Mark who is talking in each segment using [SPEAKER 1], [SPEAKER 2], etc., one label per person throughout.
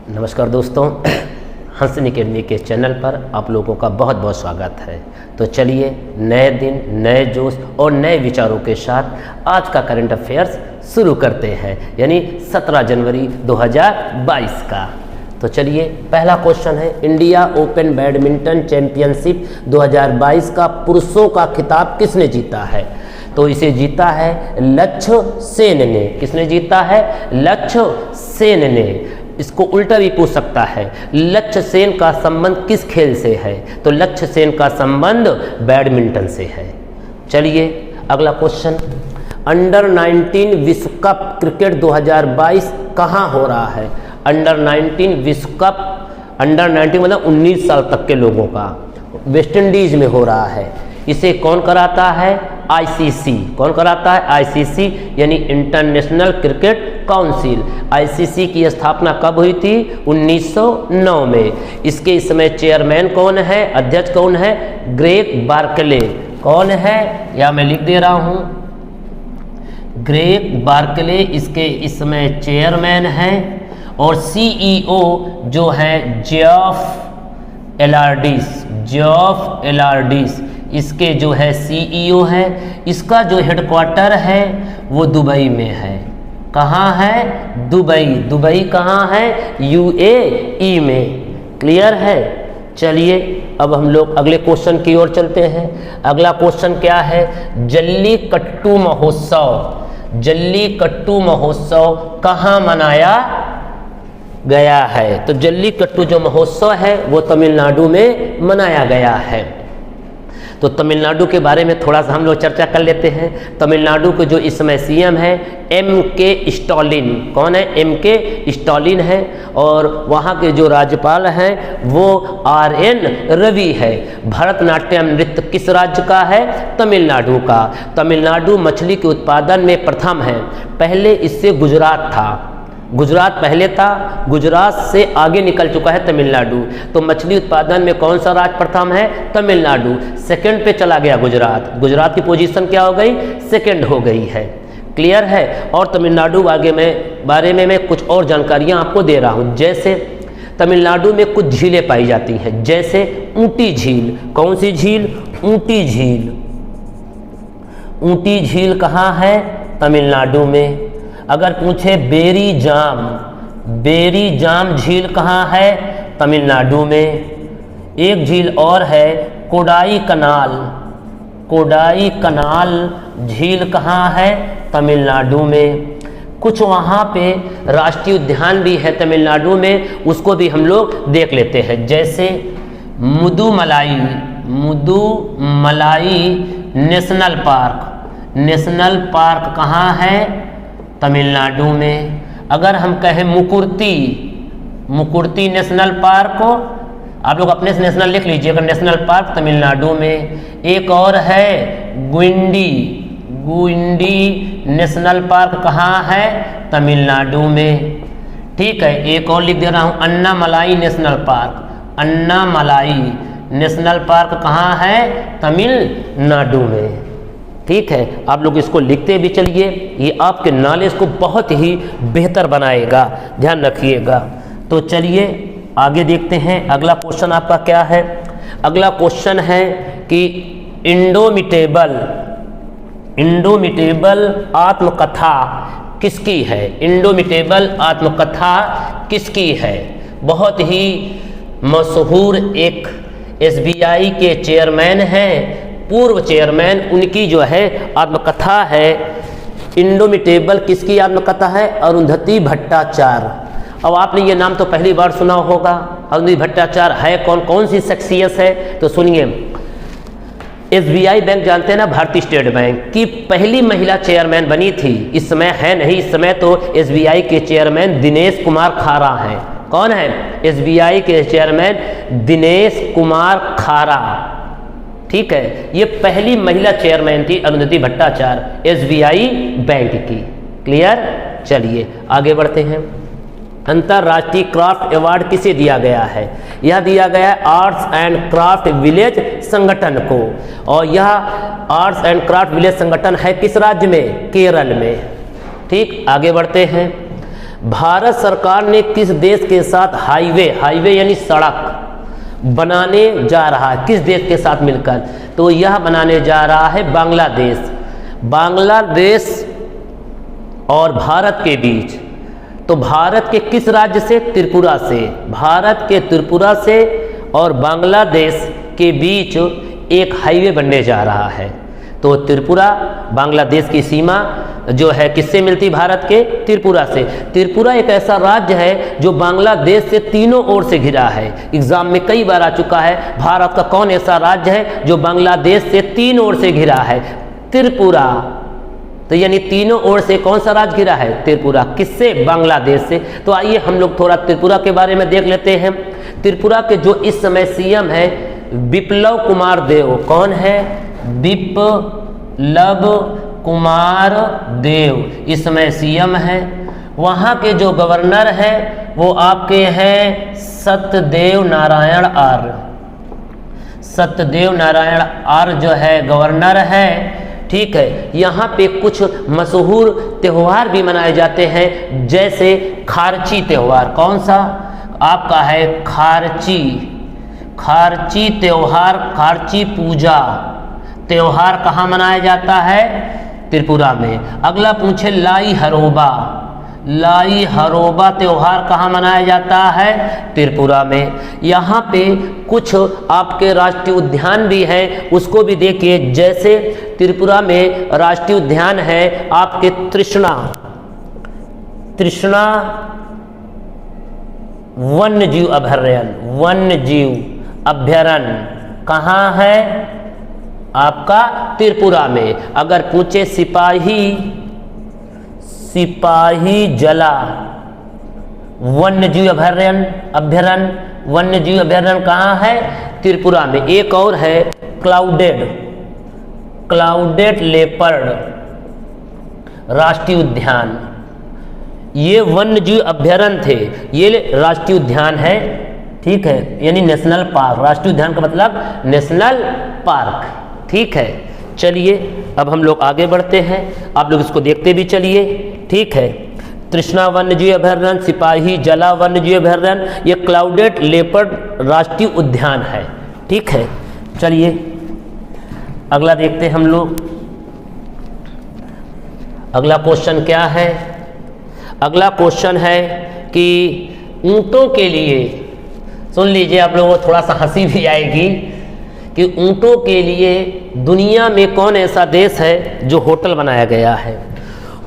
[SPEAKER 1] नमस्कार दोस्तों, हंसनी अकेडमी के चैनल पर आप लोगों का बहुत बहुत स्वागत है। तो चलिए नए दिन, नए जोश और नए विचारों के साथ आज का करंट अफेयर्स शुरू करते हैं, यानी 17 जनवरी 2022 का। तो चलिए पहला क्वेश्चन है, इंडिया ओपन बैडमिंटन चैंपियनशिप 2022 का पुरुषों का खिताब किसने जीता है? तो इसे जीता है लक्ष्य सेन ने। किसने जीता है? लक्ष्य सेन ने। इसको उल्टा भी पूछ सकता है, लक्ष्य सेन का संबंध किस खेल से है? तो लक्ष्य सेन का संबंध बैडमिंटन से है। चलिए अगला क्वेश्चन, अंडर 19 विश्व कप क्रिकेट 2022 कहाँ हो रहा है? अंडर 19 विश्व कप, अंडर 19 मतलब 19 साल तक के लोगों का, वेस्ट इंडीज में हो रहा है। इसे कौन कराता है? आईसीसी। कौन कराता है? आईसीसी, यानी इंटरनेशनल क्रिकेट काउंसिल। आईसीसी की स्थापना कब हुई थी? 1909 में। इसके इस समय चेयरमैन कौन है? अध्यक्ष कौन है? Greg Barclay. कौन है? या मैं लिख दे रहा हूं, ग्रेग बार्कले इसके इस समय चेयरमैन है। और सीईओ जो है जेफ एलार्डिस इसके जो है सीईओ है। इसका जो हेडक्वार्टर है वो दुबई में है। कहाँ है? दुबई। दुबई कहाँ है? यूएई में। क्लियर है? चलिए अब हम लोग अगले क्वेश्चन की ओर चलते हैं। अगला क्वेश्चन क्या है? जल्लीकट्टू महोत्सव। जल्लीकट्टू महोत्सव कहाँ मनाया गया है? तो जल्लीकट्टू जो महोत्सव है वो तमिलनाडु में मनाया गया है। तो तमिलनाडु के बारे में थोड़ा सा हम लोग चर्चा कर लेते हैं। तमिलनाडु के जो इस समय सीएम है एम.के. स्टालिन। कौन है? एम.के. स्टालिन है। और वहाँ के जो राज्यपाल हैं वो आर.एन. रवि है। भरतनाट्यम नृत्य किस राज्य का है? तमिलनाडु का। तमिलनाडु मछली के उत्पादन में प्रथम है। पहले इससे गुजरात था, गुजरात पहले था, गुजरात से आगे निकल चुका है तमिलनाडु। तो मछली उत्पादन में कौन सा राज्य प्रथम है? तमिलनाडु। सेकंड पे चला गया गुजरात। गुजरात की पोजीशन क्या हो गई? सेकंड हो गई है। क्लियर है? और तमिलनाडु बारे में मैं कुछ और जानकारियां आपको दे रहा हूं। जैसे तमिलनाडु में कुछ झीलें पाई जाती हैं, जैसे ऊटी झील। कौन सी झील? ऊटी झील। ऊटी झील कहाँ है? तमिलनाडु में। अगर पूछे बेरी जाम झील कहाँ है? तमिलनाडु में। एक झील और है कोडाई कनाल झील कहाँ है? तमिलनाडु में। कुछ वहाँ पे राष्ट्रीय उद्यान भी है तमिलनाडु में, उसको भी हम लोग देख लेते हैं। जैसे मुदुमलाई नेशनल पार्क कहाँ है? तमिलनाडु में। अगर हम कहें मुकुर्ती नेशनल पार्क को, आप लोग अपने से नेशनल लिख लीजिएगा, नेशनल पार्क तमिलनाडु में। एक और है गुइंडी नेशनल पार्क कहाँ है? तमिलनाडु में। ठीक है, एक और लिख दे रहा हूँ, अन्नामलाई नेशनल पार्क कहाँ है? तमिलनाडु में। ठीक है, आप लोग इसको लिखते भी चलिए, ये आपके नॉलेज को बहुत ही बेहतर बनाएगा, ध्यान रखिएगा। तो चलिए आगे देखते हैं। अगला क्वेश्चन आपका क्या है? अगला क्वेश्चन है कि इंडोमिटेबल आत्मकथा किसकी है? इंडोमिटेबल आत्मकथा किसकी है? बहुत ही मशहूर एक एसबीआई के चेयरमैन हैं, पूर्व चेयरमैन, उनकी जो है आत्मकथा है। इंडोमिटेबल किसकी आत्मकथा है? अरुंधति भट्टाचार्य। अब आपने ये नाम तो पहली बार सुना होगा। अरुंधति भट्टाचार्य है कौन सी शख्सियत है? तो सुनिए, एसबीआई बैंक जानते हैं ना, भारतीय स्टेट बैंक की पहली महिला चेयरमैन बनी थी। इस समय है नहीं, इस समय तो एसबीआई के चेयरमैन दिनेश कुमार खारा हैं। कौन है? एसबीआई के चेयरमैन दिनेश कुमार खारा। ठीक है, ये पहली महिला चेयरमैन थी अरुंधति भट्टाचार्य एसबीआई बैंक की। क्लियर? चलिए आगे बढ़ते हैं। अंतर्राष्ट्रीय क्राफ्ट अवार्ड किसे दिया गया है? यह दिया गया है आर्ट्स एंड क्राफ्ट विलेज संगठन को। और यह आर्ट्स एंड क्राफ्ट विलेज संगठन है किस राज्य में? केरल में। ठीक, आगे बढ़ते हैं। भारत सरकार ने किस देश के साथ हाईवे यानी सड़क बनाने जा रहा है, किस देश के साथ मिलकर? तो यह बनाने जा रहा है बांग्लादेश और भारत के बीच। तो भारत के किस राज्य से? त्रिपुरा से। भारत के त्रिपुरा से और बांग्लादेश के बीच एक हाईवे बनने जा रहा है। तो त्रिपुरा बांग्लादेश की सीमा जो है किससे मिलती? भारत के त्रिपुरा से। त्रिपुरा एक ऐसा राज्य है जो बांग्लादेश से तीनों ओर से घिरा है। एग्जाम में कई बार आ चुका है, भारत का कौन ऐसा राज्य है जो बांग्लादेश से तीन ओर से घिरा है? त्रिपुरा। तो यानी तीनों ओर से कौन सा राज्य घिरा है? त्रिपुरा। किससे? बांग्लादेश से। तो आइए हम लोग थोड़ा त्रिपुरा के बारे में देख लेते हैं। त्रिपुरा के जो इस समय सीएम है बिप्लब कुमार देव। कौन है? बिप्लब कुमार देव इस समय सीएम है। वहाँ के जो गवर्नर है वो आपके हैं सत्यदेव नारायण आर्य। सत्यदेव नारायण आर्य जो है गवर्नर है। ठीक है, यहाँ पे कुछ मशहूर त्यौहार भी मनाए जाते हैं, जैसे खारची त्यौहार। कौन सा? आपका है खारची त्यौहार। खारची पूजा त्यौहार कहाँ मनाया जाता है? त्रिपुरा में। अगला पूछे लाई हरोबा त्यौहार कहाँ मनाया जाता है? त्रिपुरा में। यहाँ पे कुछ आपके राष्ट्रीय उद्यान भी हैं, उसको भी देखिए। जैसे त्रिपुरा में राष्ट्रीय उद्यान है आपके तृष्णा वन्यजीव अभयारण्य कहाँ है? आपका त्रिपुरा में। अगर पूछे सिपाही जला वन्यजीव अभयारण्य कहाँ है? त्रिपुरा में। एक और है क्लाउडेड लेपर्ड राष्ट्रीय उद्यान। ये वन्यजीव अभयारण्य थे, ये राष्ट्रीय उद्यान है। ठीक है, यानी नेशनल पार्क। राष्ट्रीय उद्यान का मतलब नेशनल पार्क। ठीक है, चलिए अब हम लोग आगे बढ़ते हैं, आप लोग इसको देखते भी चलिए। ठीक है, तृष्णा वन्यजीव अभयारण्य, सिपाही जला वन्यजीव अभयारण्य, ये क्लाउडेड लेपर्ड राष्ट्रीय उद्यान है। ठीक है, चलिए अगला देखते हैं हम लोग। अगला क्वेश्चन क्या है? अगला क्वेश्चन है कि ऊंटों के लिए, सुन लीजिए आप लोगों को थोड़ा सा हंसी भी आएगी, कि ऊंटों के लिए दुनिया में कौन ऐसा देश है जो होटल बनाया गया है?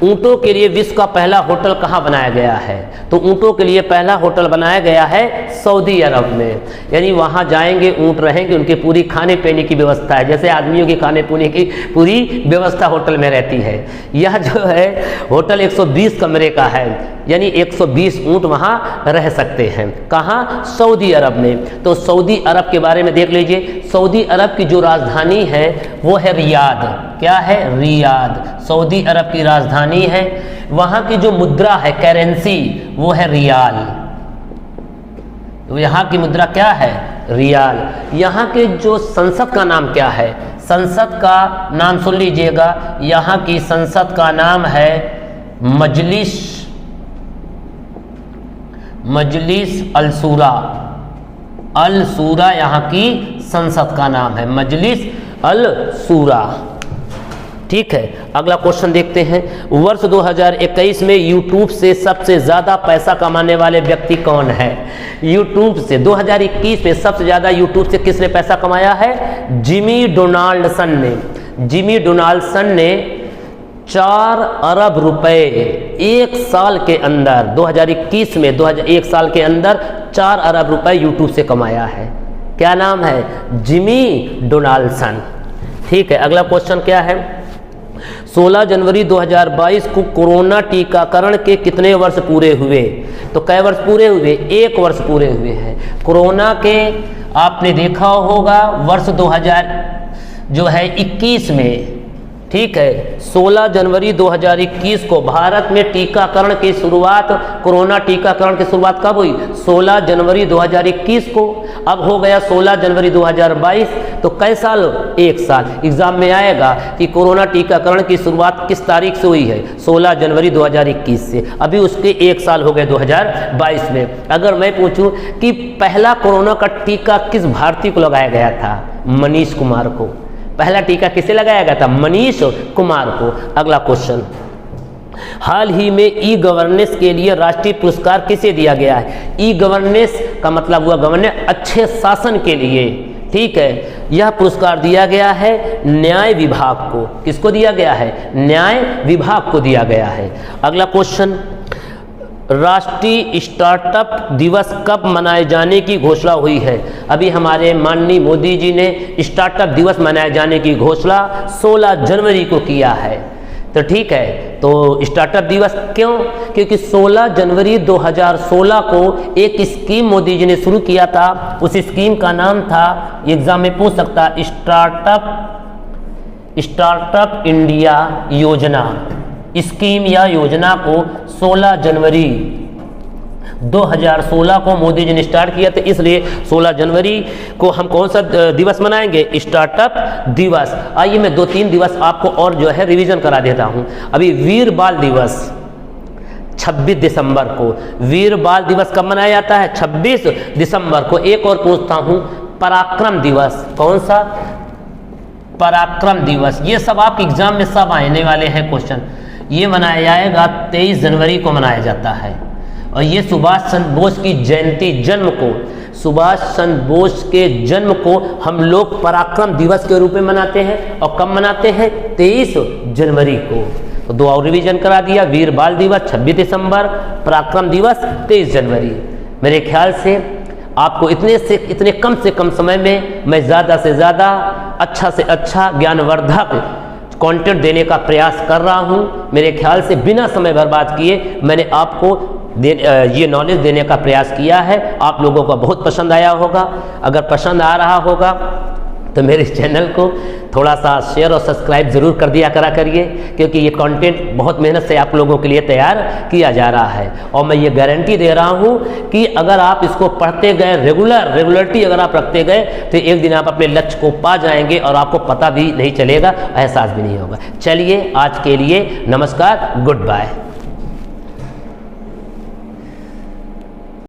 [SPEAKER 1] ऊंटों के लिए विश्व का पहला होटल कहाँ बनाया गया है? तो ऊंटों के लिए पहला होटल बनाया गया है सऊदी अरब में। यानी वहाँ जाएंगे, ऊंट रहेंगे, उनके पूरी खाने पीने की व्यवस्था है, जैसे आदमियों की खाने पीने की पूरी व्यवस्था होटल में रहती है। यह जो है होटल 120 कमरे का है, यानी 120 ऊंट वहाँ रह सकते हैं। कहाँ? सऊदी अरब में। तो सऊदी अरब के बारे में देख लीजिए। सऊदी अरब की जो राजधानी है वो है रियाद। क्या है? रियाद सऊदी अरब की राजधानी है। वहाँ की जो मुद्रा है, करेंसी, वो है रियाल। तो यहाँ की मुद्रा क्या है? रियाल। यहाँ के जो संसद का नाम क्या है? संसद का नाम सुन लीजिएगा, यहाँ की संसद का नाम है मजलिस अल सूरा। यहाँ की संसद का नाम है मजलिस अल सूरा। ठीक है, अगला क्वेश्चन देखते हैं। वर्ष 2021 में यूट्यूब से सबसे ज़्यादा पैसा कमाने वाले व्यक्ति कौन है? यूट्यूब से 2021 में सबसे ज़्यादा यूट्यूब से किसने पैसा कमाया है? जिमी डोनाल्डसन ने 4 अरब रुपए एक साल के अंदर, 2021 में 1 साल के अंदर 4 अरब रुपए यूट्यूब से कमाया है। क्या नाम है? Jimmy Donaldson. ठीक है, अगला क्वेश्चन क्या है? 16 जनवरी 2022 को कोरोना टीकाकरण के कितने वर्ष पूरे हुए? तो कै वर्ष पूरे हुए? 1 वर्ष पूरे हुए हैं। कोरोना के आपने देखा होगा वर्ष 2021 में ठीक है। 16 जनवरी 2021 को भारत में टीकाकरण की शुरुआत, कोरोना टीकाकरण की शुरुआत कब हुई? 16 जनवरी 2021 को। अब हो गया 16 जनवरी 2022, तो कै साल? 1 साल। एग्जाम में आएगा कि कोरोना टीकाकरण की शुरुआत किस तारीख से हुई है? 16 जनवरी 2021 से। अभी उसके 1 साल हो गए 2022 में। अगर मैं पूछूं कि पहला कोरोना का टीका किस भारतीय को लगाया गया था? मनीष कुमार को। पहला टीका किसे लगाया गया था? मनीष कुमार को। अगला क्वेश्चन, हाल ही में ई गवर्नेंस के लिए राष्ट्रीय पुरस्कार किसे दिया गया है? ई गवर्नेंस का मतलब हुआ गवर्नेंस, अच्छे शासन के लिए। ठीक है, यह पुरस्कार दिया गया है न्याय विभाग को। किसको दिया गया है? न्याय विभाग को दिया गया है। अगला क्वेश्चन, राष्ट्रीय स्टार्टअप दिवस कब मनाए जाने की घोषणा हुई है? अभी हमारे माननीय मोदी जी ने स्टार्टअप दिवस मनाए जाने की घोषणा 16 जनवरी को किया है। तो ठीक है, तो स्टार्टअप दिवस क्यों? क्योंकि 16 जनवरी 2016 को एक स्कीम मोदी जी ने शुरू किया था। उस स्कीम का नाम था, एग्जाम में पूछ सकता, स्टार्टअप इंडिया योजना। स्कीम या योजना को 16 जनवरी 2016 को मोदी जी ने स्टार्ट किया था, इसलिए 16 जनवरी को हम कौन सा दिवस मनाएंगे? स्टार्टअप दिवस। आइए मैं 2-3 दिवस आपको और जो है रिवीजन करा देता हूं। अभी वीर बाल दिवस 26 दिसंबर को। वीर बाल दिवस कब मनाया जाता है? 26 दिसंबर को। एक और पूछता हूं, पराक्रम दिवस। कौन सा? पराक्रम दिवस। ये सब आप एग्जाम में सब आने वाले हैं क्वेश्चन। ये मनाया जाएगा 23 जनवरी को मनाया जाता है। और ये सुभाष चंद्र बोस की जयंती, जन्म को, सुभाष चंद्र बोस के जन्म को हम लोग पराक्रम दिवस के रूप में मनाते हैं। और कब मनाते हैं? 23 जनवरी को। तो 2 और रिवीजन करा दिया। वीर बाल दिवस 26 दिसंबर, पराक्रम दिवस 23 जनवरी। मेरे ख्याल से आपको इतने कम से कम समय में मैं ज़्यादा से ज़्यादा अच्छा से अच्छा ज्ञानवर्धक कंटेंट देने का प्रयास कर रहा हूं। मेरे ख्याल से बिना समय बर्बाद किए मैंने आपको ये नॉलेज देने का प्रयास किया है। आप लोगों को बहुत पसंद आया होगा। अगर पसंद आ रहा होगा तो मेरे चैनल को थोड़ा सा शेयर और सब्सक्राइब ज़रूर कर दिया करिए, क्योंकि ये कंटेंट बहुत मेहनत से आप लोगों के लिए तैयार किया जा रहा है। और मैं ये गारंटी दे रहा हूँ कि अगर आप इसको पढ़ते गए, रेगुलरिटी अगर आप रखते गए, तो एक दिन आप अपने लक्ष्य को पा जाएंगे और आपको पता भी नहीं चलेगा, एहसास भी नहीं होगा। चलिए आज के लिए नमस्कार, गुड बाय।